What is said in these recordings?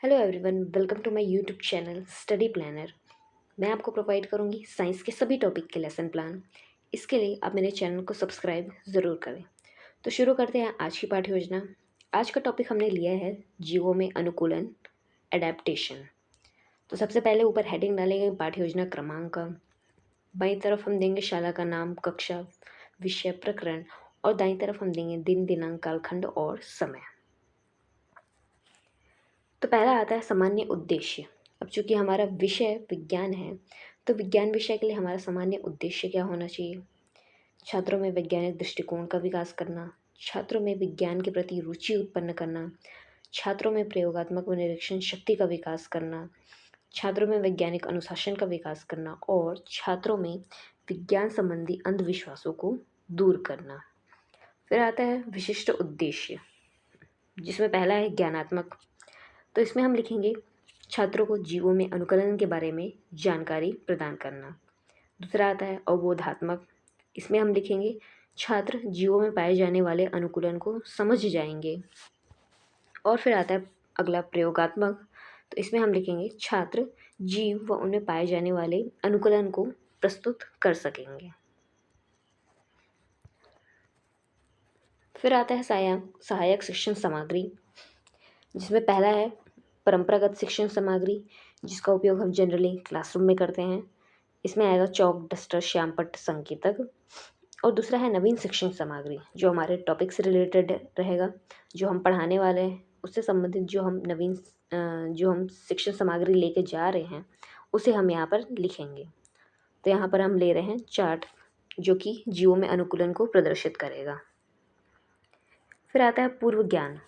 Hello everyone, welcome to my YouTube channel study planner. मैं आपको provide करूंगी science के सभी टॉपिक के लेसन प्लान। इसके लिए आप मेरे चैनल को सब्सक्राइब ज़रूर करें। तो शुरू करते हैं आज की पाठ्य योजना। आज का टॉपिक हमने लिया है जीवों में अनुकूलन, एडेप्टेशन। तो सबसे पहले ऊपर हेडिंग डालेंगे पाठ्य योजना क्रमांक, बाईं तरफ हम देंगे शाला का नाम, कक्षा, विषय, प्रकरण, और दाईं तरफ हम देंगे दिन, दिनांक, कालखंड और समय। तो पहला आता है सामान्य उद्देश्य। अब चूंकि हमारा विषय विज्ञान है, तो विज्ञान विषय के लिए हमारा सामान्य उद्देश्य क्या होना चाहिए? छात्रों में वैज्ञानिक दृष्टिकोण का विकास करना, छात्रों में विज्ञान के प्रति रुचि उत्पन्न करना, छात्रों में प्रयोगात्मक व निरीक्षण शक्ति का विकास करना, छात्रों में वैज्ञानिक अनुशासन का विकास करना और छात्रों में विज्ञान संबंधी अंधविश्वासों को दूर करना। फिर आता है विशिष्ट उद्देश्य, जिसमें पहला है ज्ञानात्मक। तो इसमें हम लिखेंगे छात्रों को जीवों में अनुकलन के बारे में जानकारी प्रदान करना। दूसरा आता है अवबोधात्मक। इसमें हम लिखेंगे छात्र जीवों में पाए जाने वाले अनुकूलन को समझ जाएंगे। और फिर आता है अगला प्रयोगात्मक। तो इसमें हम लिखेंगे छात्र जीव व उनमें पाए जाने वाले अनुकूलन को प्रस्तुत कर सकेंगे। फिर आता है सहायक शिक्षण सामग्री, जिसमें पहला है परंपरागत शिक्षण सामग्री, जिसका उपयोग हम जनरली क्लासरूम में करते हैं। इसमें आएगा चौक, डस्टर, श्यामपट्ट, संकेतक। और दूसरा है नवीन शिक्षण सामग्री, जो हमारे टॉपिक से रिलेटेड रहेगा, जो हम पढ़ाने वाले हैं उससे संबंधित जो हम शिक्षण सामग्री लेके जा रहे हैं उसे हम यहाँ पर लिखेंगे। तो यहाँ पर हम ले रहे हैं चार्ट, जो कि जीवों में अनुकूलन को प्रदर्शित करेगा। फिर आता है पूर्व ज्ञान।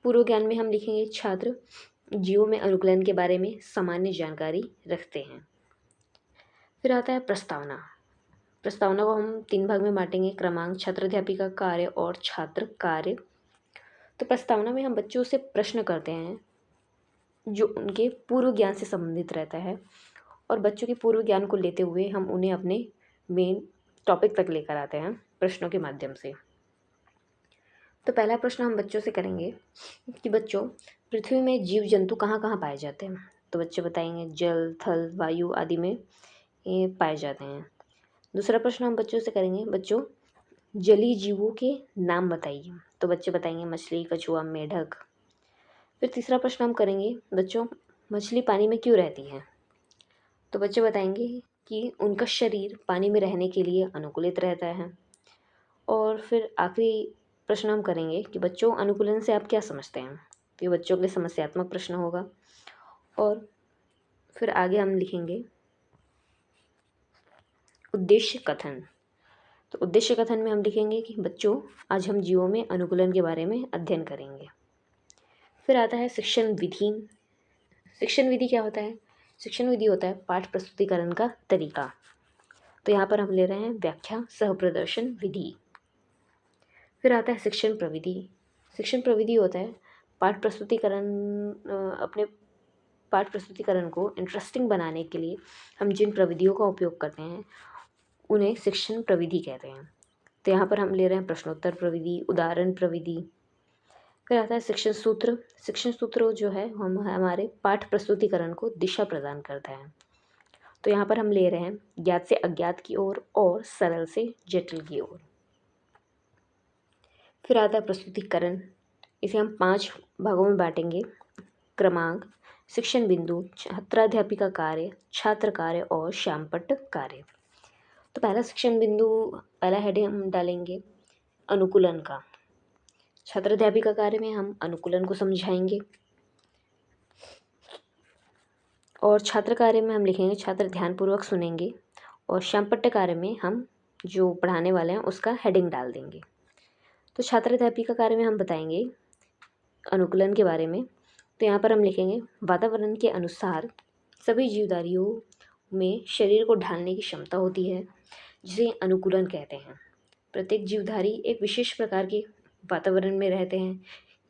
पूर्व ज्ञान में हम लिखेंगे छात्र जीवों में अनुकूलन के बारे में सामान्य जानकारी रखते हैं। फिर आता है प्रस्तावना। प्रस्तावना को हम 3 भाग में बांटेंगे, क्रमांक, छात्र अध्यापिका कार्य और छात्र कार्य। तो प्रस्तावना में हम बच्चों से प्रश्न करते हैं जो उनके पूर्व ज्ञान से संबंधित रहता है, और बच्चों के पूर्व ज्ञान को लेते हुए हम उन्हें अपने मेन टॉपिक तक लेकर आते हैं प्रश्नों के माध्यम से। तो पहला प्रश्न हम बच्चों से करेंगे कि बच्चों, पृथ्वी में जीव जंतु कहाँ कहाँ पाए जाते हैं? तो बच्चे बताएंगे जल, थल, वायु आदि में ये पाए जाते हैं। दूसरा प्रश्न हम बच्चों से करेंगे, बच्चों जलीय जीवों के नाम बताइए। तो बच्चे बताएंगे मछली, कछुआ, मेढक। फिर तीसरा प्रश्न हम करेंगे, बच्चों मछली पानी में क्यों रहती है? तो बच्चे बताएंगे कि उनका शरीर पानी में रहने के लिए अनुकूलित रहता है। और फिर आखिरी प्रश्न हम करेंगे कि बच्चों अनुकूलन से आप क्या समझते हैं? तो ये बच्चों के लिए समस्यात्मक प्रश्न होगा। और फिर आगे हम लिखेंगे उद्देश्य कथन। तो उद्देश्य कथन में हम लिखेंगे कि बच्चों आज हम जीवों में अनुकूलन के बारे में अध्ययन करेंगे। फिर आता है शिक्षण विधि। शिक्षण विधि क्या होता है? शिक्षण विधि होता है पाठ प्रस्तुतिकरण का तरीका। तो यहाँ पर हम ले रहे हैं व्याख्या सह प्रदर्शन विधि। फिर आता है शिक्षण प्रविधि। शिक्षण प्रविधि होता है पाठ प्रस्तुतिकरण अपने पाठ प्रस्तुतिकरण को इंटरेस्टिंग बनाने के लिए हम जिन प्रविधियों का उपयोग करते हैं उन्हें शिक्षण प्रविधि कहते हैं। तो यहाँ पर हम ले रहे हैं प्रश्नोत्तर प्रविधि, उदाहरण प्रविधि। फिर आता है शिक्षण सूत्र। शिक्षण सूत्र जो है हम हमारे पाठ प्रस्तुतिकरण को दिशा प्रदान करता है। तो यहाँ पर हम ले रहे हैं ज्ञात से अज्ञात की ओर और सरल से जटिल की ओर। फिर आता है प्रस्तुतिकरण। इसे हम 5 भागों में बांटेंगे, क्रमांक, शिक्षण बिंदु, छात्राध्यापिका कार्य, छात्र कार्य और श्यामपट्ट कार्य। तो पहला शिक्षण बिंदु, पहला हेडिंग हम डालेंगे अनुकूलन का। छात्राध्यापिका कार्य में हम अनुकूलन को समझाएंगे, और छात्र कार्य में हम लिखेंगे छात्र ध्यानपूर्वक सुनेंगे, और श्यामपट्ट कार्य में हम जो पढ़ाने वाले हैं उसका हेडिंग डाल देंगे। तो छात्राध्यापिका कार्य में हम बताएंगे अनुकूलन के बारे में। तो यहाँ पर हम लिखेंगे वातावरण के अनुसार सभी जीवधारियों में शरीर को ढालने की क्षमता होती है, जिसे अनुकूलन कहते हैं। प्रत्येक जीवधारी एक विशेष प्रकार के वातावरण में रहते हैं।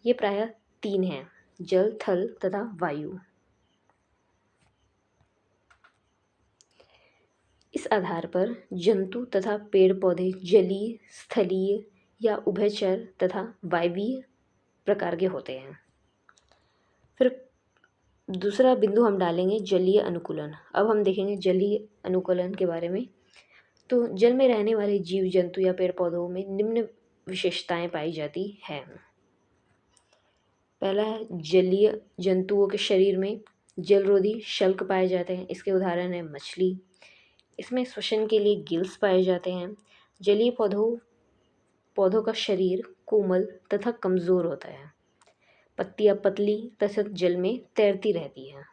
ये प्रायः 3 हैं, जल, थल तथा वायु। इस आधार पर जंतु तथा पेड़ पौधे जलीय, स्थलीय या उभयचर तथा वायवीय प्रकार के होते हैं। फिर दूसरा बिंदु हम डालेंगे जलीय अनुकूलन। अब हम देखेंगे जलीय अनुकूलन के बारे में। तो जल में रहने वाले जीव जंतु या पेड़ पौधों में निम्न विशेषताएं पाई जाती हैं। पहला है, जलीय जंतुओं के शरीर में जलरोधी शल्क पाए जाते हैं। इसके उदाहरण है मछली। इसमें श्वसन के लिए गिल्स पाए जाते हैं। जलीय पौधों का शरीर कोमल तथा कमज़ोर होता है। पत्तियां पतली तथा जल में तैरती रहती हैं।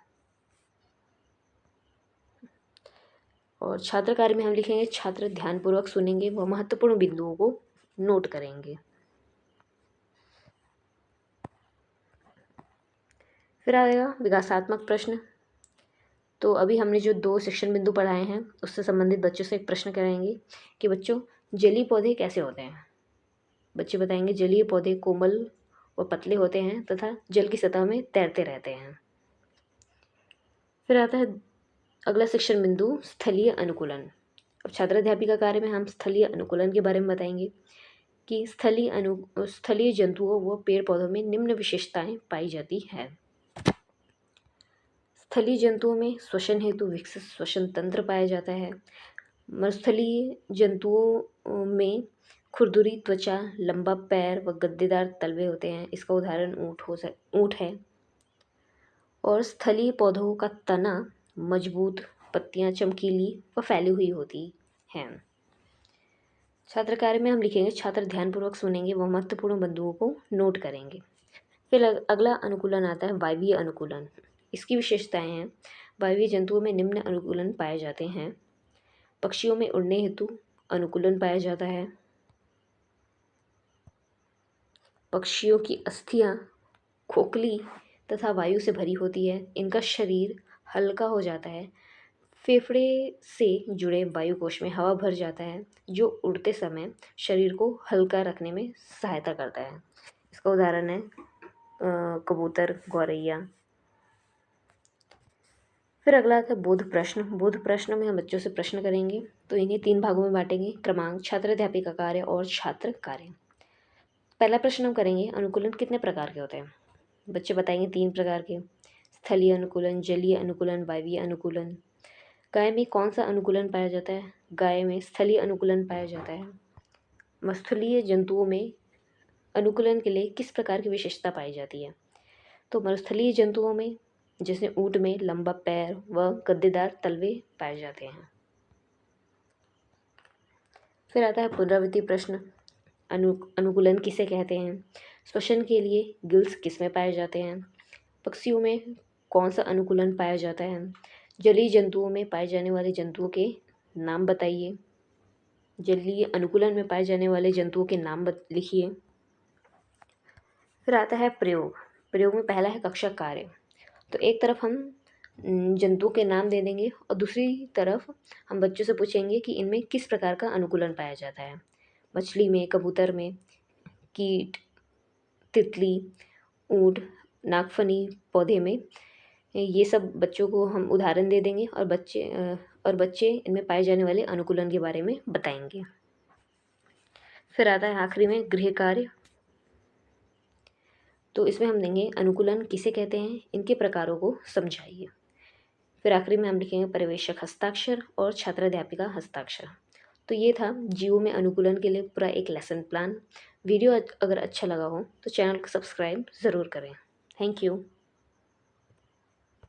और छात्र कार्य में हम लिखेंगे, छात्र ध्यानपूर्वक सुनेंगे व महत्वपूर्ण बिंदुओं को नोट करेंगे। फिर आएगा विकासात्मक प्रश्न। तो अभी हमने जो 2 शिक्षण बिंदु पढ़ाए हैं उससे संबंधित बच्चों से एक प्रश्न कराएंगे कि बच्चों, जलीय पौधे कैसे होते हैं। बच्चे बताएंगे जलीय पौधे कोमल व पतले होते हैं तथा जल की सतह में तैरते रहते हैं। फिर आता है अगला शिक्षण बिंदु, स्थलीय अनुकूलन। अब छात्र अध्यापिका कार्य में हम स्थलीय अनुकूलन के बारे में बताएंगे कि स्थलीय जंतुओं व पेड़ पौधों में निम्न विशेषताएं पाई जाती है। स्थलीय जंतुओं में श्वसन हेतु विकसित श्वसन तंत्र पाया जाता है। मरुस्थलीय जंतुओं में खुरदुरी त्वचा, लंबा पैर व गद्देदार तलवे होते हैं। इसका उदाहरण ऊँट है। और स्थलीय पौधों का तना मजबूत, पत्तियां चमकीली व फैली हुई होती हैं। छात्र कार्य में हम लिखेंगे, छात्र ध्यानपूर्वक सुनेंगे व महत्वपूर्ण बिंदुओं को नोट करेंगे। फिर अगला अनुकूलन आता है वायवीय अनुकूलन। इसकी विशेषताएं हैं, वायवीय जंतुओं में निम्न अनुकूलन पाए जाते हैं। पक्षियों में उड़ने हेतु अनुकूलन पाया जाता है। पक्षियों की अस्थियां खोखली तथा वायु से भरी होती है। इनका शरीर हल्का हो जाता है। फेफड़े से जुड़े वायुकोश में हवा भर जाता है, जो उड़ते समय शरीर को हल्का रखने में सहायता करता है। इसका उदाहरण है कबूतर, गौरैया। फिर अगला आता है बोध प्रश्न। बोध प्रश्न में हम बच्चों से प्रश्न करेंगे। तो इन्हें 3 भागों में बांटेंगे, क्रमांक, छात्र अध्यापिका कार्य और छात्र कार्य। पहला प्रश्न हम करेंगे, अनुकूलन कितने प्रकार के होते हैं। बच्चे बताएंगे 3 प्रकार के, स्थलीय अनुकूलन, जलीय अनुकूलन, वायवीय अनुकूलन। गाय में कौन सा अनुकूलन पाया जाता है। गाय में स्थलीय अनुकूलन पाया जाता है। मरुस्थलीय जंतुओं में अनुकूलन के लिए किस प्रकार की विशेषता पाई जाती है। तो मरुस्थलीय जंतुओं में जैसे ऊँट में लंबा पैर व गद्देदार तलवे पाए जाते हैं। फिर आता है पुनरावृत्ति प्रश्न। अनुकूलन किसे कहते हैं। श्वसन के लिए गिल्स किस में पाए जाते हैं। पक्षियों में कौन सा अनुकूलन पाया जाता है। जलीय जंतुओं में पाए जाने वाले जंतुओं के नाम बताइए। जलीय अनुकूलन में पाए जाने वाले जंतुओं के नाम लिखिए। फिर आता है प्रयोग। प्रयोग में पहला है कक्षा कार्य। तो एक तरफ हम जंतुओं के नाम दे देंगे और दूसरी तरफ हम बच्चों से पूछेंगे कि इनमें किस प्रकार का अनुकूलन पाया जाता है। मछली में, कबूतर में, कीट, तितली, ऊँट, नागफनी पौधे में, ये सब बच्चों को हम उदाहरण दे देंगे और बच्चे इनमें पाए जाने वाले अनुकूलन के बारे में बताएंगे। फिर आता है आखिरी में गृह कार्य। तो इसमें हम देंगे अनुकूलन किसे कहते हैं, इनके प्रकारों को समझाइए। फिर आखिरी में हम लिखेंगे पर्यवेक्षक हस्ताक्षर और छात्र अध्यापिका हस्ताक्षर। तो ये था जीओ में अनुकूलन के लिए पूरा एक लेसन प्लान। वीडियो अगर अच्छा लगा हो तो चैनल को सब्सक्राइब ज़रूर करें। Thank you.